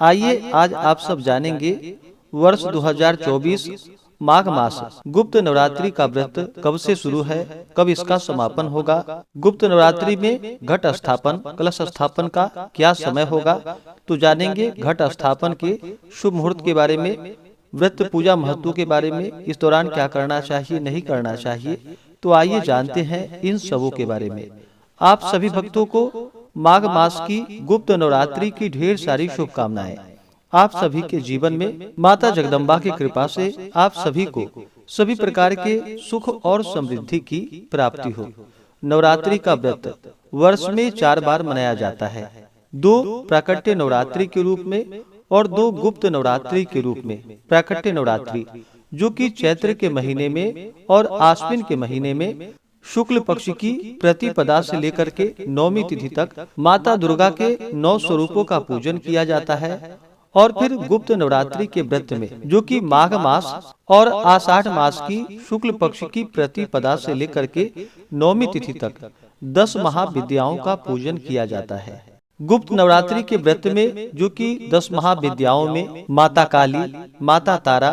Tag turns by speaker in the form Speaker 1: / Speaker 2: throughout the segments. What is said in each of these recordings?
Speaker 1: आइए आज आप सब जानेंगे वर्ष 2024 माघ मास गुप्त नवरात्रि का व्रत कब से शुरू है, कब इसका समापन होगा। गुप्त नवरात्रि में घट स्थापन कलश स्थापन का क्या समय होगा, तो जानेंगे घट स्थापन के शुभ मुहूर्त के बारे में, व्रत पूजा महत्व के बारे में, इस दौरान क्या करना चाहिए नहीं करना चाहिए। तो आइए जानते हैं इन सबों के बारे में। आप सभी भक्तों को माघ मास की गुप्त नवरात्रि की ढेर सारी शुभकामनाएं। आप सभी के जीवन में माता जगदम्बा की कृपा से आप सभी को सभी प्रकार के सुख और समृद्धि की प्राप्ति हो। नवरात्रि का व्रत वर्ष में 4 बार मनाया जाता है, 2 प्राकट्य नवरात्रि के रूप में और 2 गुप्त नवरात्रि के रूप में। प्राकट्य नवरात्रि जो कि चैत्र के महीने में और आश्विन के महीने में शुक्ल पक्ष की प्रतिपदा से लेकर के नौमी तिथि तक माता दुर्गा के 9 स्वरूपों का पूजन किया जाता है। और फिर गुप्त नवरात्रि के व्रत में जो कि माघ मास और आषाढ़ मास की शुक्ल पक्ष की प्रतिपदा से लेकर के नौमी तिथि तक 10 महाविद्याओं का पूजन किया जाता है। गुप्त नवरात्रि के व्रत में जो कि 10 महाविद्याओं में माता काली, माता तारा,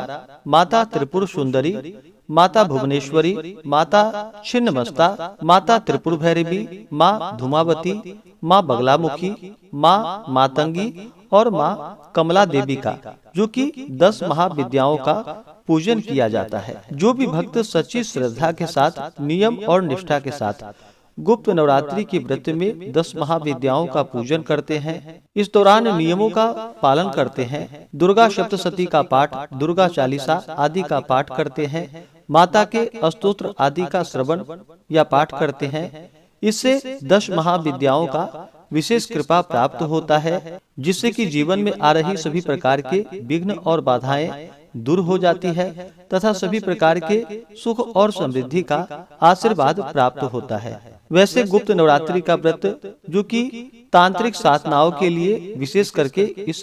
Speaker 1: माता त्रिपुर सुंदरी, माता भुवनेश्वरी, माता छिन्नमस्ता, माता त्रिपुर भैरवी, माँ धूमावती, माँ बगलामुखी, माँ मातंगी और माँ कमला देवी का जो कि 10 महाविद्याओं का पूजन किया जाता है। जो भी भक्त सच्ची श्रद्धा के साथ, नियम और निष्ठा के साथ गुप्त नवरात्रि के व्रत में 10 महाविद्याओं का पूजन करते हैं, इस दौरान नियमों का पालन करते हैं, दुर्गा सप्तशती का पाठ, दुर्गा चालीसा आदि का पाठ करते हैं, माता के स्तोत्र आदि का श्रवण या पाठ करते हैं, इससे 10 महाविद्याओं का विशेष कृपा प्राप्त होता है, जिससे कि जीवन में आ रही सभी प्रकार के विघ्न और बाधाएं दूर हो जाती है तथा सभी प्रकार के सुख और समृद्धि का आशीर्वाद प्राप्त होता है। वैसे गुप्त नवरात्रि का व्रत जो कि तांत्रिक साधनाओं के लिए विशेष करके इस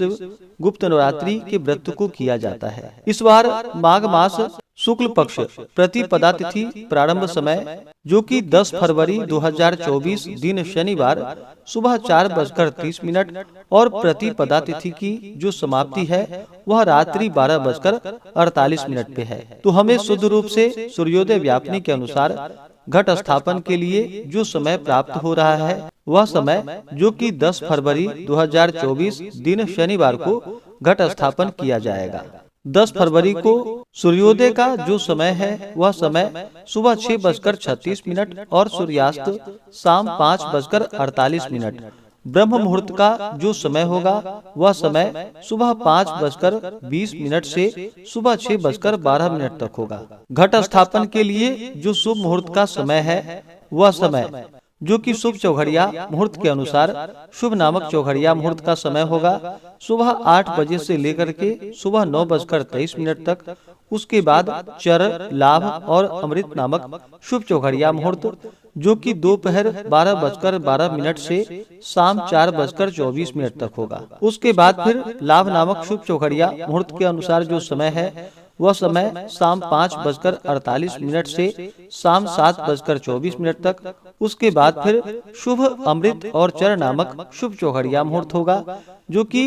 Speaker 1: गुप्त नवरात्रि के व्रत को किया जाता है। इस बार माघ मास शुक्ल पक्ष प्रतिपदा तिथि प्रारंभ समय जो कि 10 फरवरी 2024 दिन शनिवार सुबह 4:30 और प्रतिपदा तिथि की जो समाप्ति है वह रात्रि 12:48 पे है। तो हमें शुद्ध रूप से सूर्योदय व्यापनी के अनुसार घट स्थापन के लिए जो समय प्राप्त हो रहा है वह समय जो कि 10 फरवरी 2024 दिन शनिवार को घट स्थापन किया जाएगा। 10 फरवरी को सूर्योदय का जो समय है वह समय सुबह 6:36 और सूर्यास्त शाम 5:48। ब्रह्म मुहूर्त का जो समय होगा वह समय सुबह 5:20 से सुबह 6:12 तक होगा। घट स्थापन के लिए जो शुभ मुहूर्त का समय है वह समय जो कि शुभ चौघड़िया मुहूर्त के अनुसार शुभ नामक चौघड़िया मुहूर्त का समय होगा सुबह 8 बजे से लेकर के सुबह 9:23 तक। उसके बाद चर, लाभ और अमृत नामक शुभ चौघड़िया मुहूर्त जो कि दोपहर 12:12 से शाम 4:24 तक होगा। उसके बाद फिर लाभ नामक शुभ चौघड़िया मुहूर्त के अनुसार जो समय है वह समय शाम 5:48 से शाम 7:24 तक। उसके बाद फिर शुभ अमृत और चर नामक शुभ चौघड़िया मुहूर्त होगा जो कि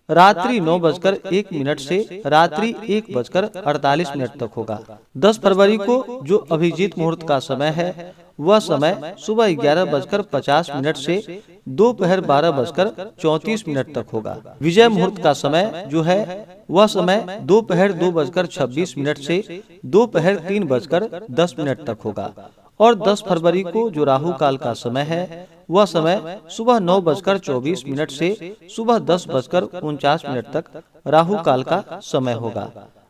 Speaker 1: रात्रि 9:01 से रात्रि 1:48 तक होगा। 10 फरवरी को जो अभिजीत मुहूर्त का समय है वह समय सुबह 11:50 से दोपहर 12:34 तक होगा। विजय मुहूर्त का समय जो है वह समय दोपहर 2:26 से दोपहर 3:10 तक होगा। और 10 फरवरी को जो राहु काल का समय है वह समय सुबह 9:24 से सुबह 10:49 तक राहु काल का समय होगा।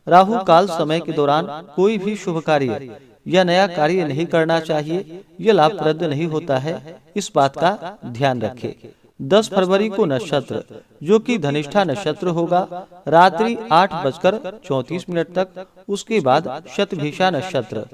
Speaker 1: राहु काल समय के दौरान कोई भी शुभ कार्य या नया कार्य नहीं करना चाहिए, यह लाभप्रद नहीं होता है, इस बात का ध्यान रखें। 10 फरवरी को नक्षत्र जो कि धनिष्ठा नक्षत्र होगा रात्रि 8:34 तक। उसके बाद शतभिषा नक्षत्र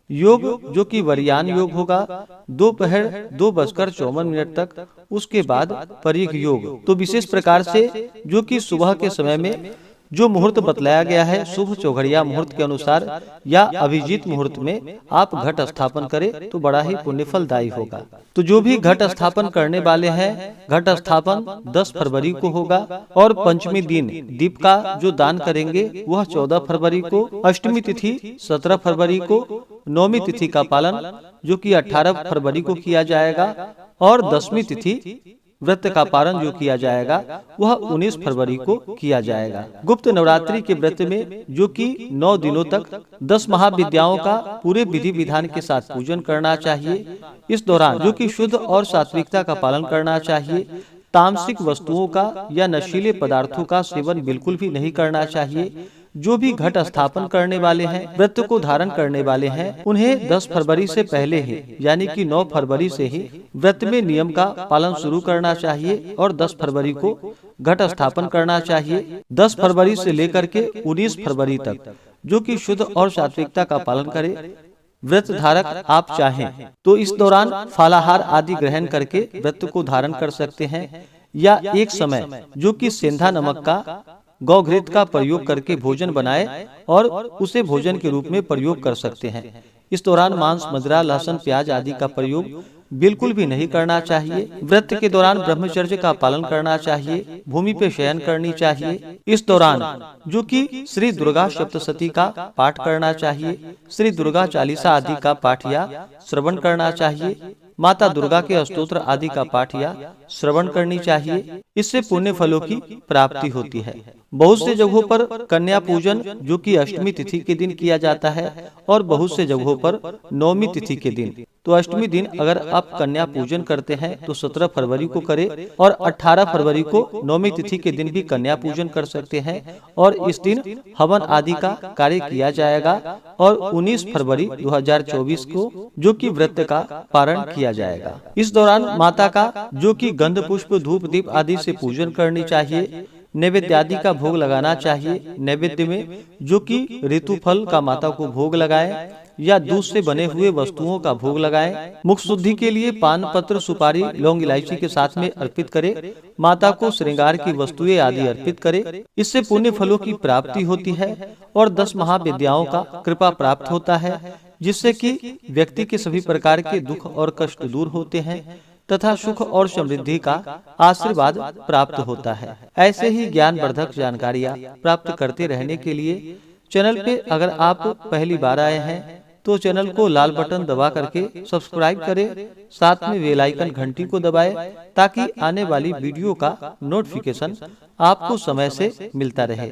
Speaker 1: योग जो कि वरियान योग होगा दोपहर 2:54 तक। उसके बाद परिघ योग तो विशेष प्रकार से जो कि सुबह के समय में जो मुहूर्त बतलाया गया है शुभ चौघड़िया मुहूर्त के अनुसार या अभिजीत मुहूर्त में आप घट स्थापन करें तो बड़ा ही पुण्यफलदायी होगा। तो जो भी घट स्थापन करने वाले हैं, घट स्थापन 10 फरवरी को होगा और पंचमी दिन दीप का जो दान करेंगे वह 14 फरवरी को, अष्टमी तिथि 17 फरवरी को, नौमी तिथि का पालन जो कि 18 फरवरी को किया जाएगा और 10वीं तिथि व्रत का पारण जो किया जाएगा वह 19 फरवरी को किया जाएगा। गुप्त नवरात्रि के व्रत में जो कि 9 दिनों तक 10 महाविद्याओं का पूरे विधि विधान के साथ पूजन करना चाहिए। इस दौरान जो कि शुद्ध और सात्विकता का पालन करना चाहिए। तामसिक वस्तुओं का या नशीले पदार्थों का सेवन बिल्कुल भी नहीं करना चाहिए। जो भी घट स्थापन करने वाले हैं, व्रत को धारण करने वाले हैं, उन्हें 10 फरवरी से पहले ही यानी कि 9 फरवरी से ही व्रत में नियम का पालन शुरू करना चाहिए और 10 फरवरी को घट स्थापन करना चाहिए। 10 फरवरी से लेकर के 19 फरवरी तक जो कि शुद्ध और सात्विकता का पालन करे। व्रत धारक आप चाहें तो इस दौरान फलाहार आदि ग्रहण करके व्रत को धारण कर सकते हैं या एक समय जो कि सेंधा नमक का गौघृत का प्रयोग करके भोजन बनाए और उसे भोजन के रूप में प्रयोग कर सकते हैं। इस दौरान मांस, मदिरा, लहसुन, प्याज आदि का प्रयोग बिल्कुल भी नहीं करना चाहिए। व्रत के दौरान ब्रह्मचर्य का पालन करना चाहिए। भूमि पे शयन करनी चाहिए। इस दौरान जो कि श्री दुर्गा सप्तशती का पाठ करना चाहिए। श्री दुर्गा चालीसा आदि का पाठ या श्रवण करना चाहिए। माता दुर्गा के स्तोत्र आदि का पाठ या श्रवण करनी चाहिए। इससे पुण्य फलों की प्राप्ति होती है। बहुत से जगहों पर कन्या पूजन जो कि अष्टमी तिथि के दिन किया जाता है और बहुत से जगहों पर नौमी तिथि के दिन। तो अष्टमी दिन अगर आप कन्या पूजन करते हैं तो 17 फरवरी को करें और 18 फरवरी को नौमी तिथि के दिन भी कन्या पूजन कर सकते हैं और इस दिन हवन आदि का कार्य किया जाएगा और 19 फरवरी 2024 को जो कि व्रत का पारण किया जाएगा। इस दौरान माता का जो कि गंध पुष्प धूप दीप आदि से पूजन करनी चाहिए। नैवेद्य आदि का भोग लगाना चाहिए। नैवेद्य में जो कि ऋतु फल का माता को भोग लगाए या दूध से बने हुए वस्तुओं का भोग लगाएं। मुख शुद्धि के लिए पान पत्र, सुपारी, लौंग, इलायची के साथ में अर्पित करें। माता को श्रृंगार की वस्तुएं आदि अर्पित करें। इससे पुण्य फलों की प्राप्ति होती है और 10 महाविद्याओं का कृपा प्राप्त होता है जिससे कि व्यक्ति के सभी प्रकार के दुख और कष्ट दूर होते हैं तथा सुख और समृद्धि का आशीर्वाद प्राप्त होता है। ऐसे ही ज्ञानवर्धक जानकारियाँ प्राप्त करते रहने के लिए चैनल पे अगर आप पहली बार आए हैं तो चैनल को लाल बटन दबा करके सब्सक्राइब करें, साथ में बेल आइकन घंटी को दबाएं ताकि आने वाली वीडियो का नोटिफिकेशन आपको समय से मिलता रहे।